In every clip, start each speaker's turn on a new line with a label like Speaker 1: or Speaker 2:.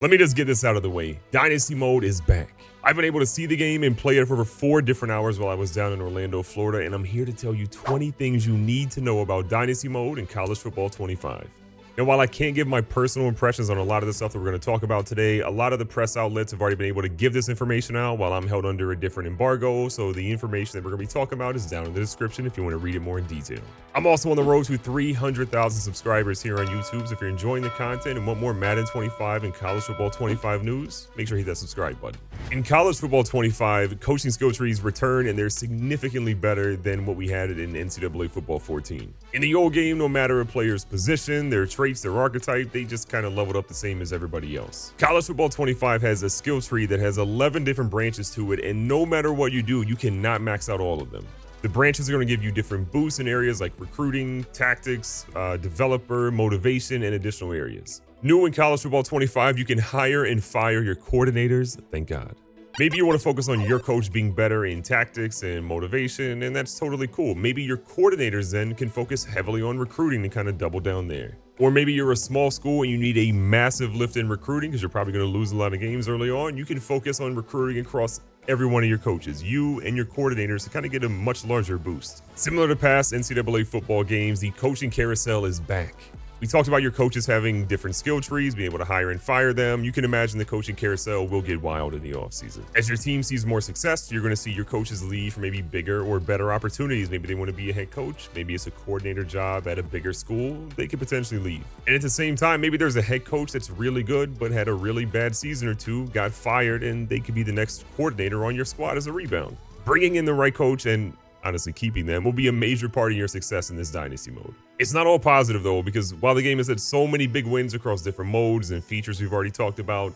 Speaker 1: Let me just get this out of the way. Dynasty Mode is back. I've been able to see the game and play it for over 4 different hours while I was down in Orlando, Florida, and I'm here to tell you 20 things you need to know about Dynasty Mode and College Football 25. Now, while I can't give my personal impressions on a lot of the stuff that we're going to talk about today, a lot of the press outlets have already been able to give this information out while I'm held under a different embargo, so the information that we're going to be talking about is down in the description if you want to read it more in detail. I'm also on the road to 300,000 subscribers here on YouTube, so if you're enjoying the content and want more Madden 25 and College Football 25 news, make sure you hit that subscribe button. In College Football 25, coaching skill trees return, and they're significantly better than what we had in NCAA Football 14. In the old game, no matter a player's position, their traits, their archetype, they just kind of leveled up the same as everybody else. College Football 25 has a skill tree that has 11 different branches to it, and no matter what you do, you cannot max out all of them. The branches are going to give you different boosts in areas like recruiting, tactics, developer, motivation, and additional areas. New in College Football 25, you can hire and fire your coordinators, thank God. Maybe you want to focus on your coach being better in tactics and motivation, and that's totally cool. Maybe your coordinators then can focus heavily on recruiting and kind of double down there. Or maybe you're a small school and you need a massive lift in recruiting because you're probably going to lose a lot of games early on. You can focus on recruiting across every one of your coaches, you and your coordinators, to kind of get a much larger boost. Similar to past NCAA football games, the coaching carousel is back. We talked about your coaches having different skill trees, being able to hire and fire them. You can imagine the coaching carousel will get wild in the offseason. As your team sees more success, you're going to see your coaches leave for maybe bigger or better opportunities. Maybe they want to be a head coach. Maybe it's a coordinator job at a bigger school. They could potentially leave. And at the same time, maybe there's a head coach that's really good, but had a really bad season or two, got fired, and they could be the next coordinator on your squad as a rebound. Bringing in the right coach and honestly keeping them will be a major part of your success in this Dynasty Mode. It's not all positive though, because while the game has had so many big wins across different modes and features we've already talked about,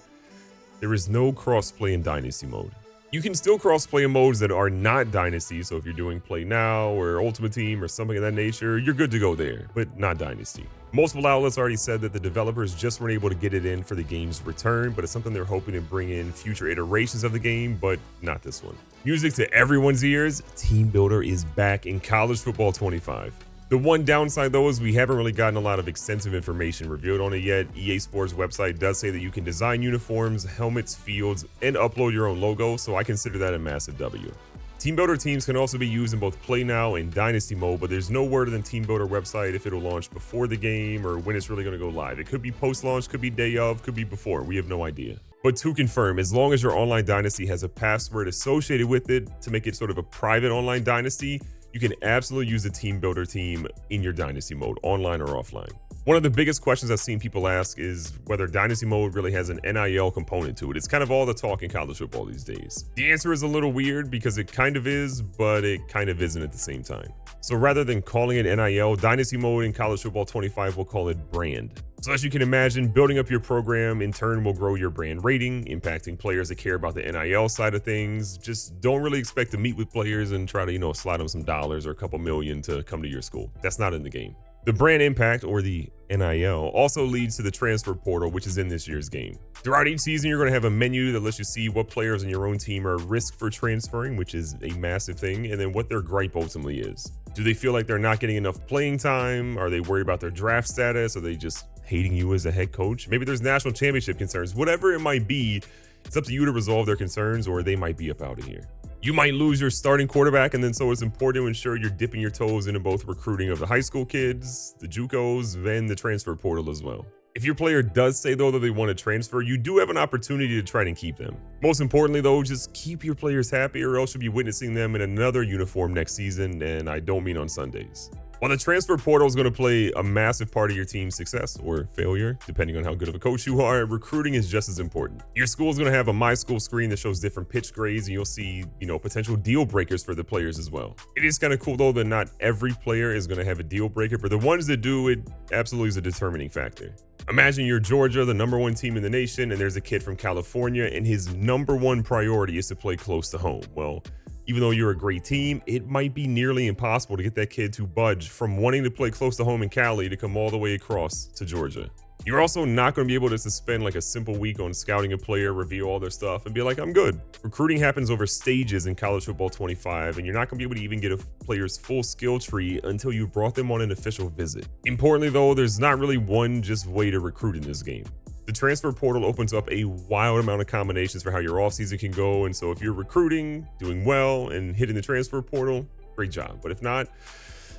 Speaker 1: there is no cross-play in Dynasty Mode. You can still cross-play in modes that are not Dynasty, so if you're doing Play Now or Ultimate Team or something of that nature, you're good to go there, but not Dynasty. Multiple outlets already said that the developers just weren't able to get it in for the game's return, but it's something they're hoping to bring in future iterations of the game, but not this one. Music to everyone's ears, Team Builder is back in College Football 25. The one downside though is we haven't really gotten a lot of extensive information revealed on it yet. EA Sports website does say that you can design uniforms, helmets, fields, and upload your own logo, so I consider that a massive W. Team Builder teams can also be used in both Play Now and Dynasty Mode, but there's no word on the Team Builder website if it'll launch before the game or when it's really going to go live. It could be post-launch, could be day of, could be before. We have no idea. But to confirm, as long as your online dynasty has a password associated with it to make it sort of a private online dynasty, you can absolutely use the Team Builder team in your Dynasty Mode, online or offline. One of the biggest questions I've seen people ask is whether Dynasty Mode really has an NIL component to it. It's kind of all the talk in college football these days. The answer is a little weird because it kind of is, but it kind of isn't at the same time. So rather than calling it NIL, Dynasty Mode in College Football 25 will call it brand. So as you can imagine, building up your program in turn will grow your brand rating, impacting players that care about the NIL side of things. Just don't really expect to meet with players and try to, slide them some dollars or a couple million to come to your school. That's not in the game. The brand impact, or the NIL, also leads to the transfer portal, which is in this year's game. Throughout each season, you're going to have a menu that lets you see what players on your own team are at risk for transferring, which is a massive thing, and then what their gripe ultimately is. Do they feel like they're not getting enough playing time? Are they worried about their draft status? Are they just hating you as a head coach? Maybe there's national championship concerns. Whatever it might be, it's up to you to resolve their concerns, or they might be up out of here. You might lose your starting quarterback, and then so it's important to ensure you're dipping your toes into both recruiting of the high school kids, the JUCOs, and the transfer portal as well. If your player does say though that they want to transfer, you do have an opportunity to try and keep them. Most importantly though, just keep your players happy, or else you'll be witnessing them in another uniform next season, and I don't mean on Sundays. While the transfer portal is going to play a massive part of your team's success or failure, depending on how good of a coach you are, recruiting is just as important. Your school is going to have a My School screen that shows different pitch grades, and you'll see, potential deal breakers for the players as well. It is kind of cool though that not every player is going to have a deal breaker, but the ones that do, it absolutely is a determining factor. Imagine you're Georgia, the #1 team in the nation, and there's a kid from California, and his #1 priority is to play close to home. Well, even though you're a great team, it might be nearly impossible to get that kid to budge from wanting to play close to home in Cali to come all the way across to Georgia. You're also not going to be able to just spend like a simple week on scouting a player, review all their stuff, and be like, I'm good. Recruiting happens over stages in College Football 25, and you're not going to be able to even get a player's full skill tree until you brought them on an official visit. Importantly though, there's not really one just way to recruit in this game. The transfer portal opens up a wild amount of combinations for how your offseason can go. And so if you're recruiting, doing well, and hitting the transfer portal, great job. But if not,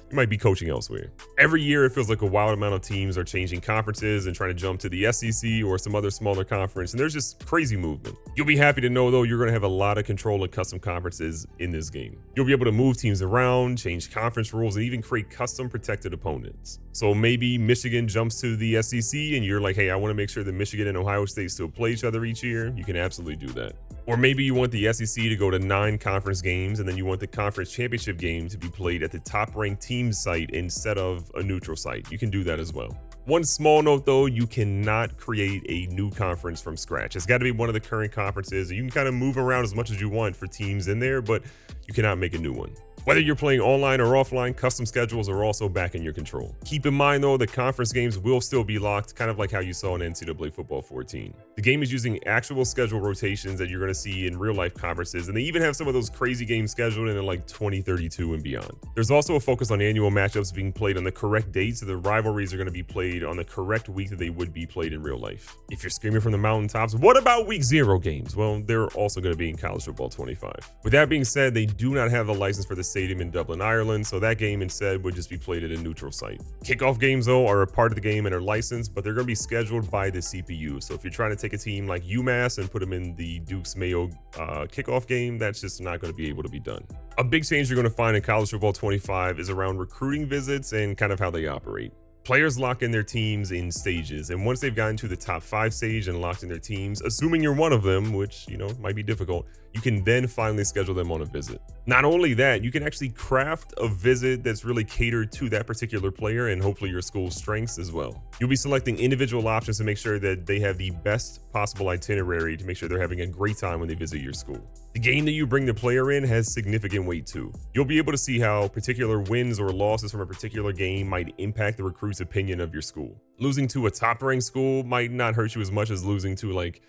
Speaker 1: you might be coaching elsewhere. Every year, it feels like a wild amount of teams are changing conferences and trying to jump to the SEC or some other smaller conference, and there's just crazy movement. You'll be happy to know, though, you're going to have a lot of control of custom conferences in this game. You'll be able to move teams around, change conference rules, and even create custom protected opponents. So maybe Michigan jumps to the SEC, and you're like, hey, I want to make sure that Michigan and Ohio State still play each other each year. You can absolutely do that. Or maybe you want the SEC to go to 9 conference games, and then you want the conference championship game to be played at the top-ranked team's site instead of a neutral site. You can do that as well. One small note, though, you cannot create a new conference from scratch. It's got to be one of the current conferences. You can kind of move around as much as you want for teams in there, but you cannot make a new one. Whether you're playing online or offline, custom schedules are also back in your control. Keep in mind, though, the conference games will still be locked, kind of like how you saw in NCAA Football 14. The game is using actual schedule rotations that you're going to see in real-life conferences, and they even have some of those crazy games scheduled in like 2032 and beyond. There's also a focus on annual matchups being played on the correct dates, so the rivalries are going to be played on the correct week that they would be played in real life. If you're screaming from the mountaintops, what about week 0 games? Well, they're also going to be in College Football 25. With that being said, they do not have a license for the stadium in Dublin, Ireland, so that game instead would just be played at a neutral site. Kickoff games, though, are a part of the game and are licensed, but they're going to be scheduled by the CPU. So if you're trying to take a team like UMass and put them in the Duke's Mayo kickoff game, that's just not going to be able to be done. A big change you're going to find in College Football 25 is around recruiting visits and kind of how they operate. Players lock in their teams in stages, and once they've gotten to the top 5 stage and locked in their teams, assuming you're one of them, which, might be difficult, you can then finally schedule them on a visit. Not only that, you can actually craft a visit that's really catered to that particular player and hopefully your school's strengths as well. You'll be selecting individual options to make sure that they have the best possible itinerary to make sure they're having a great time when they visit your school. The game that you bring the player in has significant weight too. You'll be able to see how particular wins or losses from a particular game might impact the recruit's opinion of your school. Losing to a top-ranked school might not hurt you as much as losing to like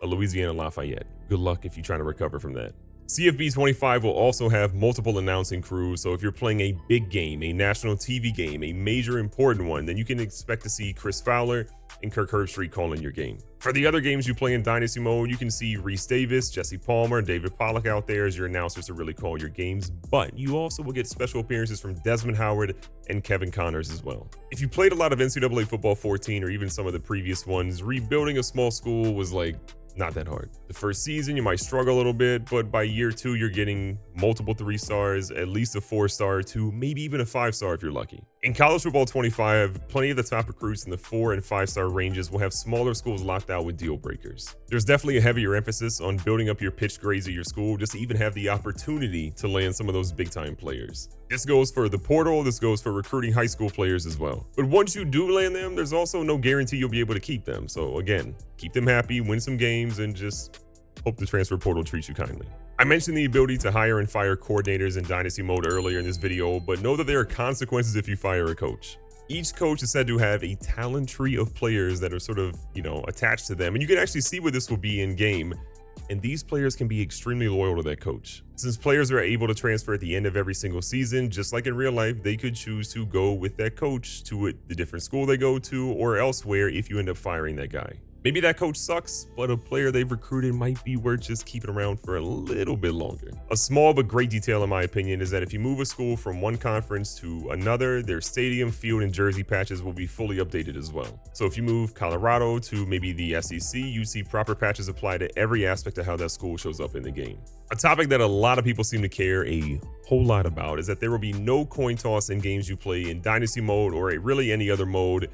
Speaker 1: a Louisiana Lafayette. Good luck if you're trying to recover from that. CFB 25 will also have multiple announcing crews, so if you're playing a big game, a national TV game, a major important one, then you can expect to see Chris Fowler and Kirk Herbstreit calling your game. For the other games you play in Dynasty Mode, you can see Reese Davis, Jesse Palmer, and David Pollock out there as your announcers to really call your games, but you also will get special appearances from Desmond Howard and Kevin Connors as well. If you played a lot of NCAA Football 14 or even some of the previous ones, rebuilding a small school was like not that hard. The first season, you might struggle a little bit, but by year 2, you're getting multiple 3 stars, at least a 4-star to maybe even a 5-star if you're lucky. In College Football 25, plenty of the top recruits in the 4 and 5-star ranges will have smaller schools locked out with deal breakers. There's definitely a heavier emphasis on building up your pitch grades at your school just to even have the opportunity to land some of those big-time players. This goes for the portal, this goes for recruiting high school players as well. But once you do land them, there's also no guarantee you'll be able to keep them. So again, keep them happy, win some games, and just hope the transfer portal treats you kindly. I mentioned the ability to hire and fire coordinators in Dynasty Mode earlier in this video, but know that there are consequences if you fire a coach. Each coach is said to have a talent tree of players that are sort of, attached to them, and you can actually see where this will be in game. And these players can be extremely loyal to that coach. Since players are able to transfer at the end of every single season, just like in real life, they could choose to go with that coach to the different school they go to or elsewhere if you end up firing that guy. Maybe that coach sucks, but a player they've recruited might be worth just keeping around for a little bit longer. A small but great detail in my opinion is that if you move a school from one conference to another, their stadium, field, and jersey patches will be fully updated as well. So if you move Colorado to maybe the SEC, you see proper patches apply to every aspect of how that school shows up in the game. A topic that a lot of people seem to care a whole lot about is that there will be no coin toss in games you play in Dynasty Mode or really any other mode,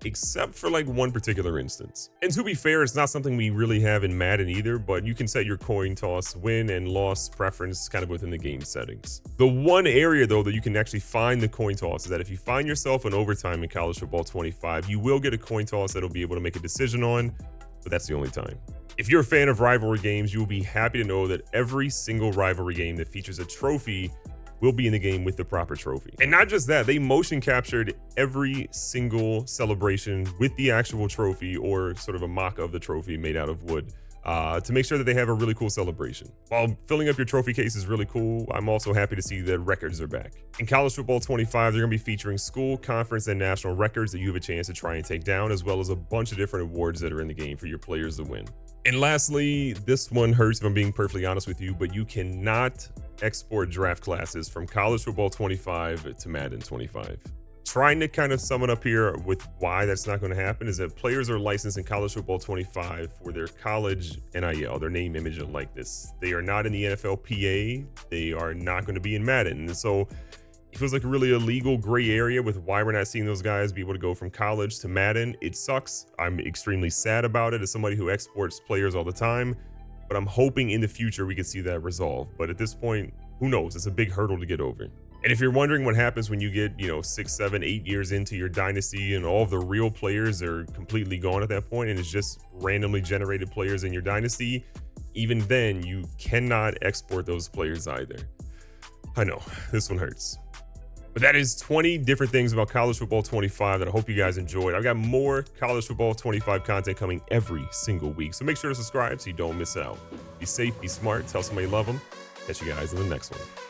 Speaker 1: except for like one particular instance. And to be fair, it's not something we really have in Madden either, but you can set your coin toss win and loss preference kind of within the game settings. The one area though that you can actually find the coin toss is that if you find yourself in overtime in College Football 25, you will get a coin toss that'll be able to make a decision on, but that's the only time. If you're a fan of rivalry games, you will be happy to know that every single rivalry game that features a trophy will be in the game with the proper trophy. And not just that, they motion captured every single celebration with the actual trophy, or sort of a mock of the trophy made out of wood, to make sure that they have a really cool celebration. While filling up your trophy case is really cool, I'm also happy to see that records are back. In College Football 25, they're gonna be featuring school, conference, and national records that you have a chance to try and take down, as well as a bunch of different awards that are in the game for your players to win. And lastly, this one hurts if I'm being perfectly honest with you, but you cannot export draft classes from College Football 25 to Madden 25. Trying to kind of sum it up here with why that's not going to happen is that players are licensed in College Football 25 for their college NIL, their name, image, and likeness. They are not in the NFLPA. They are not going to be in Madden. And so it feels like a really illegal gray area with why we're not seeing those guys be able to go from college to Madden. It sucks. I'm extremely sad about it as somebody who exports players all the time, but I'm hoping in the future we can see that resolve. But at this point, who knows? It's a big hurdle to get over. And if you're wondering what happens when you get, 6, 7, 8 years into your dynasty and all of the real players are completely gone at that point and it's just randomly generated players in your dynasty, even then you cannot export those players either. I know, this one hurts. But that is 20 different things about College Football 25 that I hope you guys enjoyed. I've got more College Football 25 content coming every single week, so make sure to subscribe so you don't miss out. Be safe, be smart, tell somebody you love them. Catch you guys in the next one.